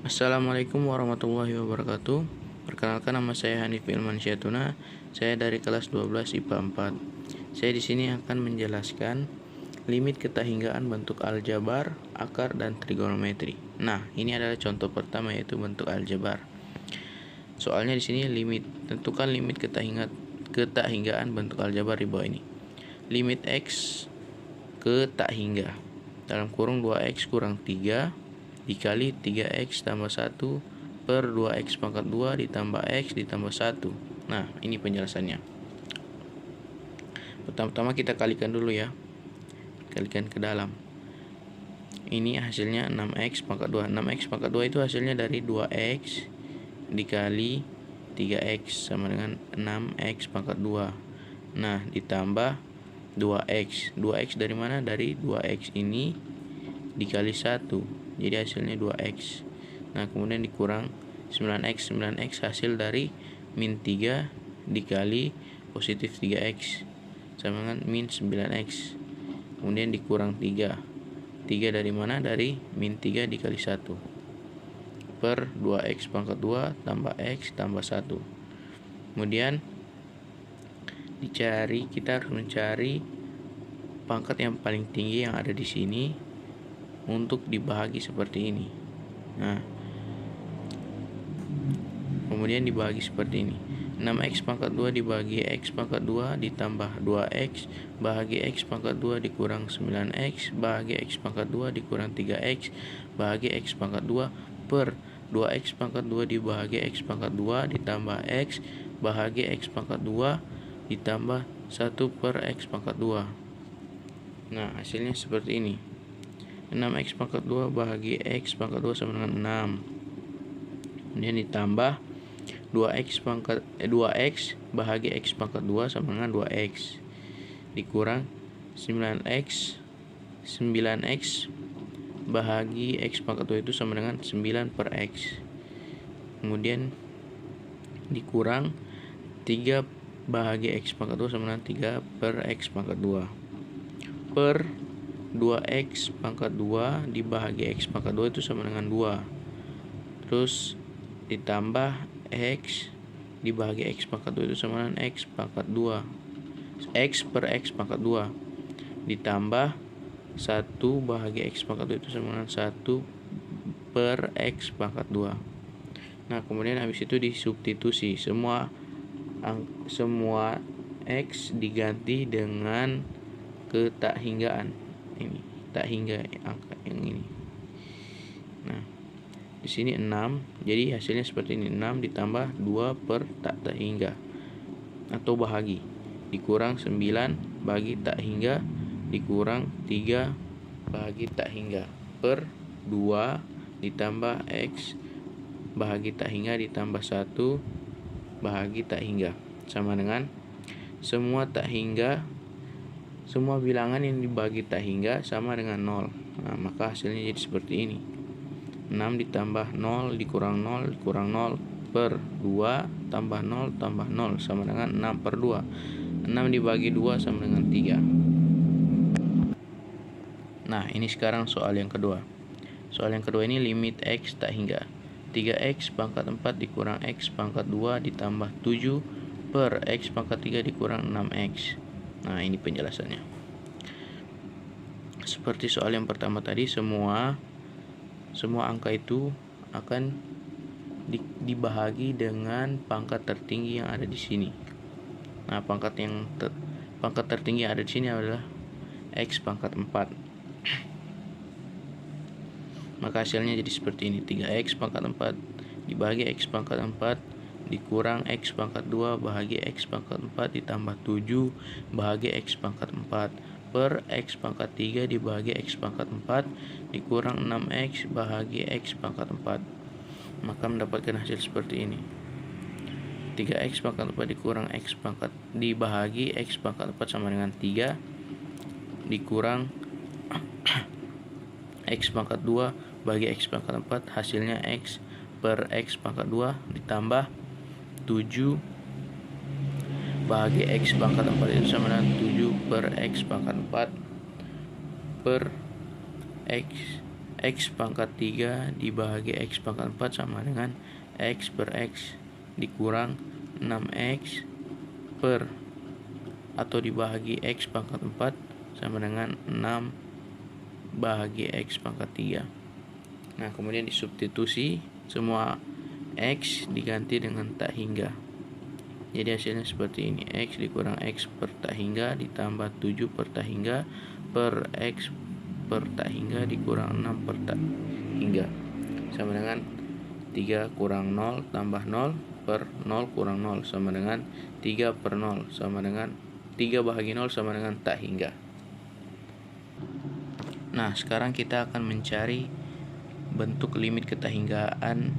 Assalamualaikum warahmatullahi wabarakatuh. Perkenalkan, nama saya Hanif Ilman Syatuna. Saya dari kelas 12 IPA 4. Saya di sini akan menjelaskan limit ketahinggaan bentuk aljabar, akar, dan trigonometri. Nah, ini adalah contoh pertama, yaitu bentuk aljabar. Soalnya di sini limit. Tentukan limit ketahinggaan bentuk aljabar di bawah ini. Limit X ke tak hingga dalam kurung 2X kurang 3 dikali 3X tambah 1 per 2X pangkat 2 ditambah X ditambah 1. Nah, ini penjelasannya. Pertama-tama kita kalikan dulu ya. Kalikan ke dalam. Ini hasilnya 6X pangkat 2. 6X pangkat 2 itu hasilnya dari 2X dikali 3X sama dengan 6X pangkat 2. Nah, ditambah 2X. 2X dari mana? Dari 2X ini dikali 1. Jadi hasilnya 2X. Nah, kemudian dikurang 9X. 9X hasil dari min 3 dikali positif 3X sama dengan min 9X. Kemudian dikurang 3. 3 dari mana? Dari min 3 dikali 1 per 2X pangkat 2 tambah X tambah 1. Kemudian kita harus mencari pangkat yang paling tinggi yang ada di sini untuk dibahagi seperti ini. Nah, kemudian dibagi seperti ini. 6X pangkat 2 dibagi X pangkat 2 ditambah 2X bahagi X pangkat 2 dikurang 9X bahagi X pangkat 2 dikurang 3X bahagi X pangkat 2 per 2X pangkat 2 dibahagi X pangkat 2 ditambah X bahagi X pangkat 2 ditambah 1 per X pangkat 2. Nah, hasilnya seperti ini. 6X pangkat 2 bahagi X pangkat 2 sama dengan 6. Kemudian ditambah 2X bahagi X pangkat 2 sama dengan 2X dikurang 9X bahagi X pangkat 2 itu sama dengan 9 per X. Kemudian dikurang 3 bahagi X pangkat 2 sama dengan 3 per X pangkat 2 per 2X pangkat 2 dibahagi X pangkat 2 itu sama dengan 2. Terus ditambah X dibahagi X pangkat 2 itu sama dengan X pangkat 2. X per X pangkat 2 ditambah 1 bahagi X pangkat 2 itu sama dengan 1 per X pangkat 2. Nah, kemudian habis itu disubstitusi. Semua X diganti dengan ketahingaan. Ini tak hingga angka yang ini. Nah, di sini 6, jadi hasilnya seperti ini. 6 ditambah 2 per tak hingga atau bahagi dikurang 9 bagi tak hingga dikurang 3 bahagi tak hingga per 2 ditambah X bahagi tak hingga ditambah 1 bahagi tak hingga sama dengan semua bilangan yang dibagi tak hingga sama dengan 0. Nah, maka hasilnya jadi seperti ini. 6 ditambah 0 dikurang 0 dikurang 0 per 2 tambah 0 tambah 0 sama dengan 6 per 2. 6 dibagi 2 sama dengan 3. Nah, ini sekarang soal yang kedua. Soal yang kedua ini limit X tak hingga. 3X pangkat 4 dikurang X pangkat 2 ditambah 7 per X pangkat 3 dikurang 6X. Nah, ini penjelasannya. Seperti soal yang pertama tadi, semua angka itu akan dibahagi dengan pangkat tertinggi yang ada di sini. Nah, pangkat tertinggi yang ada di sini adalah X pangkat 4. Maka hasilnya jadi seperti ini. 3X pangkat 4 dibagi X pangkat 4 dikurang X pangkat 2 bahagi X pangkat 4 ditambah 7 bahagi X pangkat 4 per X pangkat 3 dibagi X pangkat 4 dikurang 6X bahagi X pangkat 4. Maka mendapatkan hasil seperti ini. 3X pangkat 4 dikurang X pangkat dibahagi X pangkat 4 sama dengan 3 dikurang X pangkat 2 bagi X pangkat 4, hasilnya X per X pangkat 2 ditambah 7 bahagi X pangkat 4 itu sama dengan 7 per X pangkat 4 per X X pangkat 3 dibagi X pangkat 4 sama dengan X per X dikurang 6X per atau dibagi X pangkat 4 sama dengan 6 bahagi X pangkat 3. Nah, kemudian disubstitusi, semua X diganti dengan tak hingga. Jadi hasilnya seperti ini. X dikurang X per tak hingga ditambah 7 per tak hingga per X per tak hingga dikurang 6 per tak hingga sama dengan 3 kurang 0 tambah 0 per 0 kurang 0 sama dengan 3 per 0 sama dengan 3 bahagi 0 sama dengan tak hingga. Nah, sekarang kita akan mencari bentuk limit ketahinggaan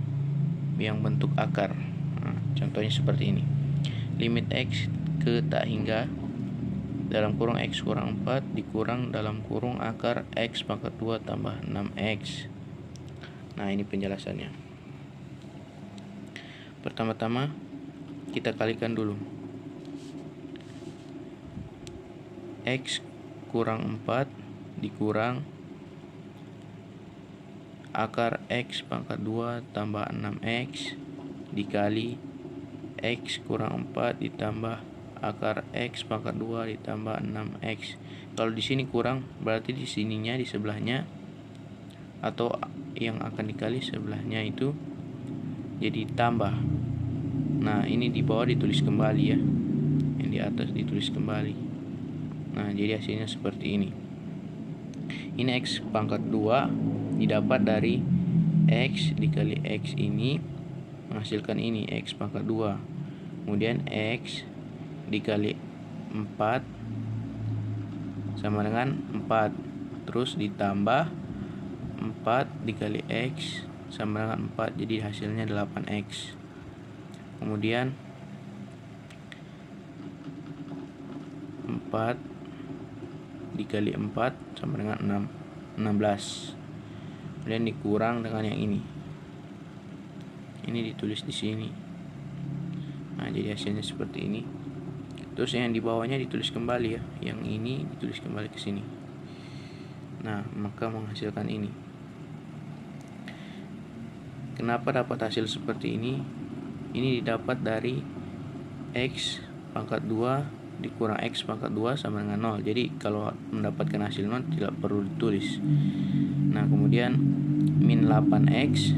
yang bentuk akar. Nah, contohnya seperti ini. Limit X ke tak hingga dalam kurung X kurang 4 dikurang dalam kurung akar X pangkat 2 tambah 6X. Nah, ini penjelasannya. Pertama-tama kita kalikan dulu. X kurang 4 dikurang akar X pangkat 2 tambah 6X dikali X kurang 4 ditambah akar X pangkat 2 ditambah 6X. Kalau di sini kurang, berarti di sininya, di sebelahnya atau yang akan dikali sebelahnya itu jadi tambah. Nah, ini di bawah ditulis kembali ya, yang di atas ditulis kembali. Nah, jadi hasilnya seperti ini. Ini X pangkat 2 didapat dari X dikali X ini menghasilkan ini X pangkat 2. Kemudian X dikali 4 sama dengan 4. Terus ditambah 4 dikali X sama dengan 4, jadi hasilnya 8X. Kemudian 4 dikali 4 sama dengan 16. Kemudian dikurang dengan yang ini. Ini ditulis di sini. Nah, jadi hasilnya seperti ini. Terus yang di bawahnya ditulis kembali ya. Yang ini ditulis kembali ke sini. Nah, maka menghasilkan ini. Kenapa dapat hasil seperti ini? Ini didapat dari X pangkat 2 dikurang X pangkat 2 sama dengan 0. Jadi kalau mendapatkan hasil 0 tidak perlu ditulis. Nah, kemudian min 8X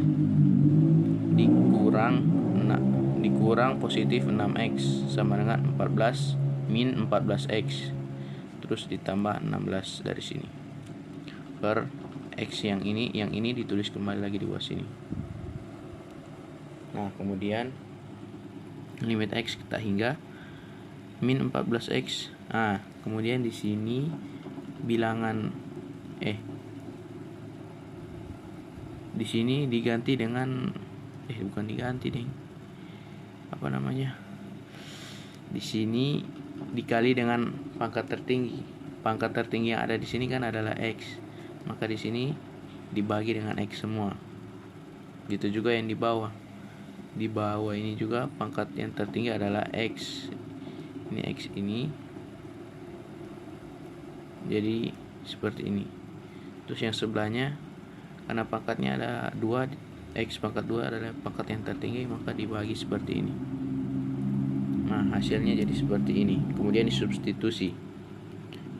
dikurang positif 6X sama dengan 14 min 14X. Terus ditambah 16 dari sini. Per X yang ini ditulis kembali lagi di bawah sini. Nah, kemudian limit X tak hingga min 14X. Nah, kemudian di sini bilangan di sini diganti dengan bukan diganti deh. Apa namanya? Di sini dikali dengan pangkat tertinggi. Pangkat tertinggi yang ada di sini kan adalah X. Maka di sini dibagi dengan X semua. Gitu juga yang di bawah. Di bawah ini juga pangkat yang tertinggi adalah X. Ini X ini. Jadi seperti ini. Terus yang sebelahnya, karena pangkatnya ada 2, X pangkat 2 adalah pangkat yang tertinggi, maka dibagi seperti ini. Nah, hasilnya jadi seperti ini. Kemudian disubstitusi.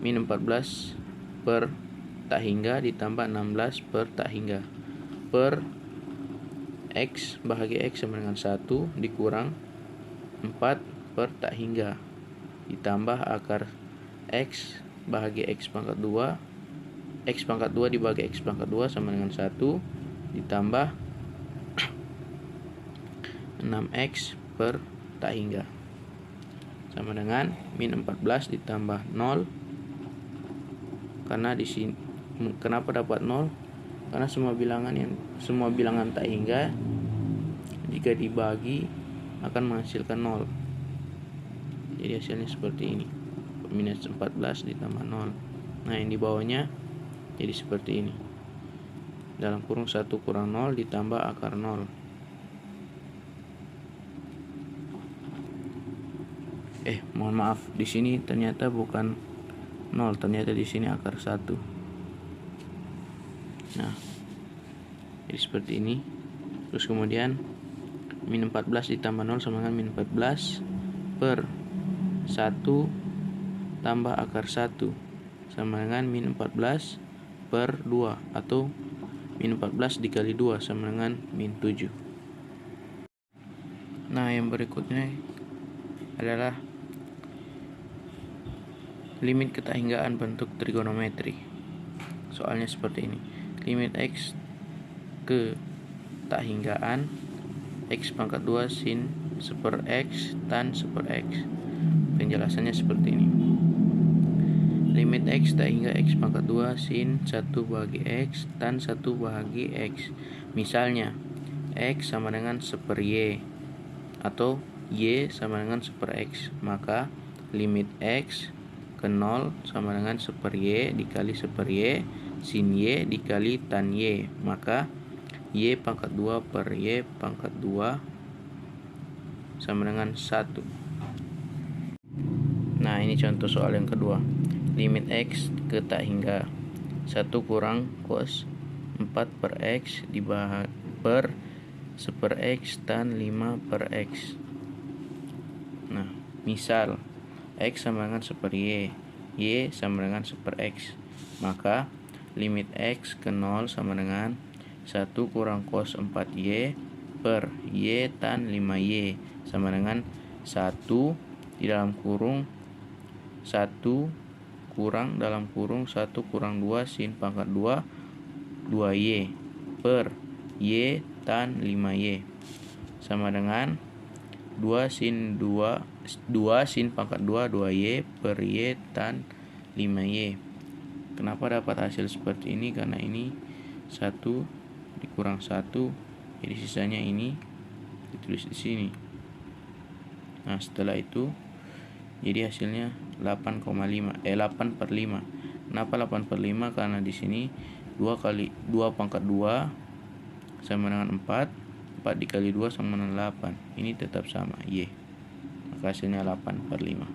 Min 14 per tak hingga ditambah 16 per tak hingga per X bahagi X sama dengan 1 dikurang 4 per tak hingga ditambah akar X bahagi X pangkat 2, X pangkat 2 dibagi X pangkat 2 sama dengan 1 ditambah 6X per tak hingga sama dengan min 14 ditambah 0. Karena di sini kenapa dapat 0? Karena semua bilangan tak hingga jika dibagi akan menghasilkan 0. Jadi hasilnya seperti ini. Minus 14 ditambah 0. Nah, yang di bawahnya jadi seperti ini. Dalam kurung 1 kurang 0 ditambah akar 0. Mohon maaf, di sini ternyata bukan 0, ternyata di sini akar 1. Nah, Jadi seperti ini. Terus kemudian min 14 ditambah 0 sama dengan min 14 per 1 tambah akar 1 sama dengan min 14 per 2, atau min 14 dikali 2 sama dengan min 7. Nah, yang berikutnya adalah limit ketahinggaan bentuk trigonometri. Soalnya seperti ini. Limit X ke tahinggaan X pangkat 2 sin 1/X tan 1/X. Penjelasannya seperti ini. Limit X tak hingga X pangkat 2 sin 1/X tan 1/X. Misalnya X sama dengan 1/Y atau Y sama dengan 1/X, maka limit X ke 0 sama dengan 1/Y dikali 1/Y sin Y dikali tan Y, maka Y pangkat 2 per Y pangkat 2 sama dengan 1. Nah, ini contoh soal yang kedua. Limit X ke tak hingga 1 kurang cos 4/X per 1/X tan 5/X. Nah, misal X sama dengan 1/Y, Y sama dengan 1/X, maka limit X ke 0 sama dengan 1 kurang cos 4Y per Y tan 5Y sama dengan 1 di dalam kurung 1 kurang dalam kurung 1 kurang 2 sin pangkat 2 2Y per Y tan 5Y sama dengan 2 sin sin pangkat 2 2Y per Y tan 5Y. Kenapa dapat hasil seperti ini? Karena ini 1 dikurang 1, jadi sisanya ini ditulis di sini. Nah, setelah itu jadi hasilnya 8,5 8/5. Kenapa 8/5? Karena di sini 2 kali 2 pangkat 2 sama dengan 4 dikali 2 sama dengan 8. Ini tetap sama Y, maka hasilnya 8/5.